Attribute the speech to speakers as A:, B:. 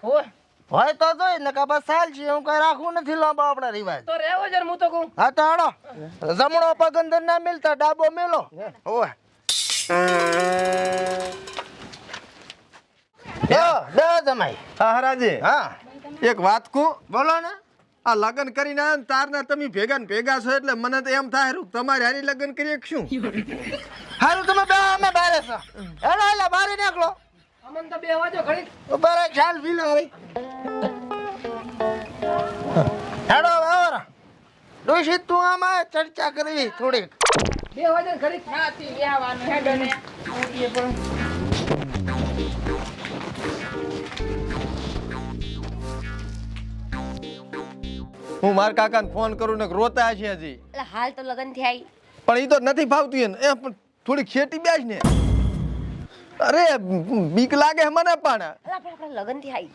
A: ઓય
B: હોય તો જોઈ ને બસ સાલ છે હું કઈ રાખવું નથી લાંબો આપણા રિવાજ
A: તો રેવો જર હું તો કહું
B: હા તો હાડો જમણો પગ અંદર ના મિલતા ડાબો મેલો ઓય દે જમાઈ
C: હા હરાજી
B: હા
C: એક વાત કહું
B: બોલો ને
C: આ લગ્ન કરીને આવ્યા ને તારના તમે ભેગા ને ભેગા છો એટલે મને તો એમ થાય રૂ તમારે હારી લગ્ન કરીએ કે શું
B: હારું તમે બે અમે બારે છો હેલો હેલો બારે નીકળો
A: અમન તો બે વાજો ઘડી
B: બારે ખ્યાલ ભીલો રહી હેડો આવરા ડોશી તું આમાં ચર્ચા કરવી થોડીક
A: બે વાજો ઘડી ખાતી બેહવાનું હેડો ને ઓટીએ પણ
C: હું મારા કાકાને ફોન કરું ને રોતા છે હજી
D: એટલે હાલ તો લગન થયા
C: પણ એ તો નથી ફાવતું એને એ પણ થોડી ખેતી બેસ ને અરે બીક લાગે મને પણ
D: આપણે લગન થયા